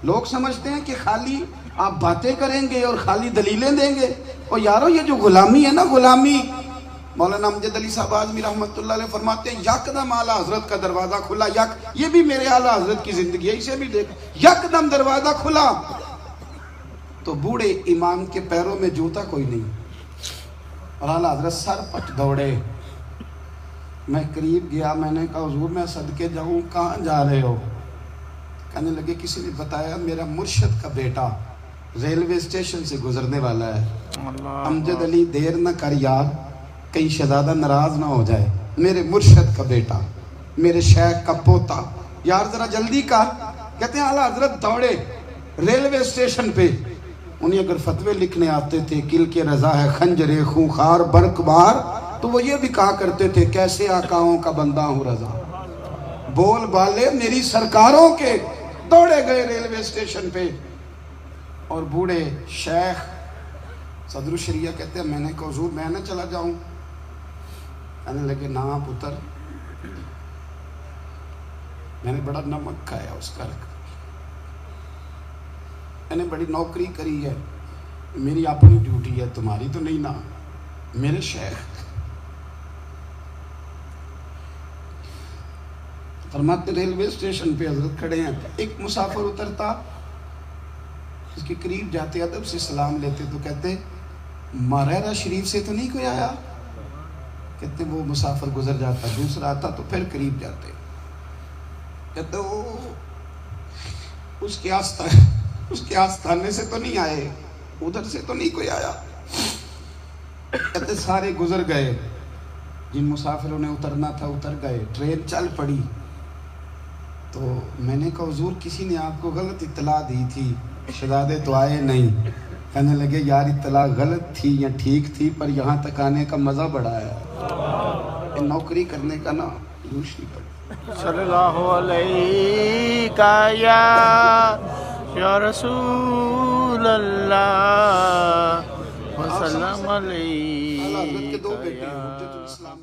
لوگ سمجھتے ہیں کہ خالی آپ باتیں کریں گے اور خالی دلیلیں دیں گے، اور یارو یہ جو غلامی ہے نا، غلامی، مولانا امجد علی صاحب اعظمی رحمۃ اللہ علیہ فرماتے ہیں یکدم اعلیٰ حضرت کا دروازہ کھلا، یہ بھی میرے اعلیٰ حضرت کی زندگی ہے، اسے بھی دیکھ، یکدم دروازہ کھلا تو بوڑھے امام کے پیروں میں جوتا کوئی نہیں، اور اعلیٰ حضرت سر پٹ دوڑے۔ میں قریب گیا، میں نے کہا حضور میں صدقے جاؤں، کہاں جا رہے ہو؟ کہنے لگے کسی نے بتایا میرا مرشد کا بیٹا ریلوے اسٹیشن سے گزرنے والا ہے، امجد علی دیر نہ کر یار، کہیں شہزادہ ناراض نہ ہو جائے، میرے مرشد کا بیٹا، میرے شیخ کا پوتا، یار ذرا جلدی کر۔ کہتے ہیں اعلیٰ حضرت دوڑے ریلوے اسٹیشن پہ، انہیں اگر فتوے لکھنے آتے تھے کل کے رضا ہے خنجر خونخوار برق بار، تو وہ یہ بھی کہا کرتے تھے کیسے آقاؤں کا بندہ ہوں رضا، بول بالے میری سرکاروں کے۔ دوڑے گئے ریلوے اسٹیشن پہ، اور بوڑھے شیخ صدر الشریعہ کہتے ہیں میں نے کہا حضور میں نہ چلا جاؤں؟ کہنے لگے نا پتر، میں نے بڑا نمک کھایا اس کا، میں نے بڑی نوکری کری ہے، میری اپنی ڈیوٹی ہے، تمہاری تو نہیں نا۔ میرے شیخ فرماتے ریلوے اسٹیشن پہ حضرت کھڑے ہیں، ایک مسافر اترتا، اس کے قریب جاتے ادب سے سلام لیتے تو کہتے ماریرا شریف سے تو نہیں کوئی آیا؟ کہتے وہ مسافر گزر جاتا، دوسرا آتا تو پھر قریب جاتے، کہتے وہ اس کے آستانے سے تو نہیں آئے، ادھر سے تو نہیں کوئی آیا؟ کہتے سارے گزر گئے، جن مسافروں نے اترنا تھا اتر گئے، ٹرین چل پڑی، تو میں نے کہا حضور کسی نے آپ کو غلط اطلاع دی تھی، شہزادے تو آئے نہیں۔ کہنے لگے یار اطلاع غلط تھی یا ٹھیک تھی، پر یہاں تک آنے کا مزہ بڑا ہے، نوکری کرنے کا نا دوسری پڑ۔ صلی اللہ علیہ یا رسول اللہ وسلم علیہ۔ حضرت کے دو بیٹے ہیں، حجت الاسلام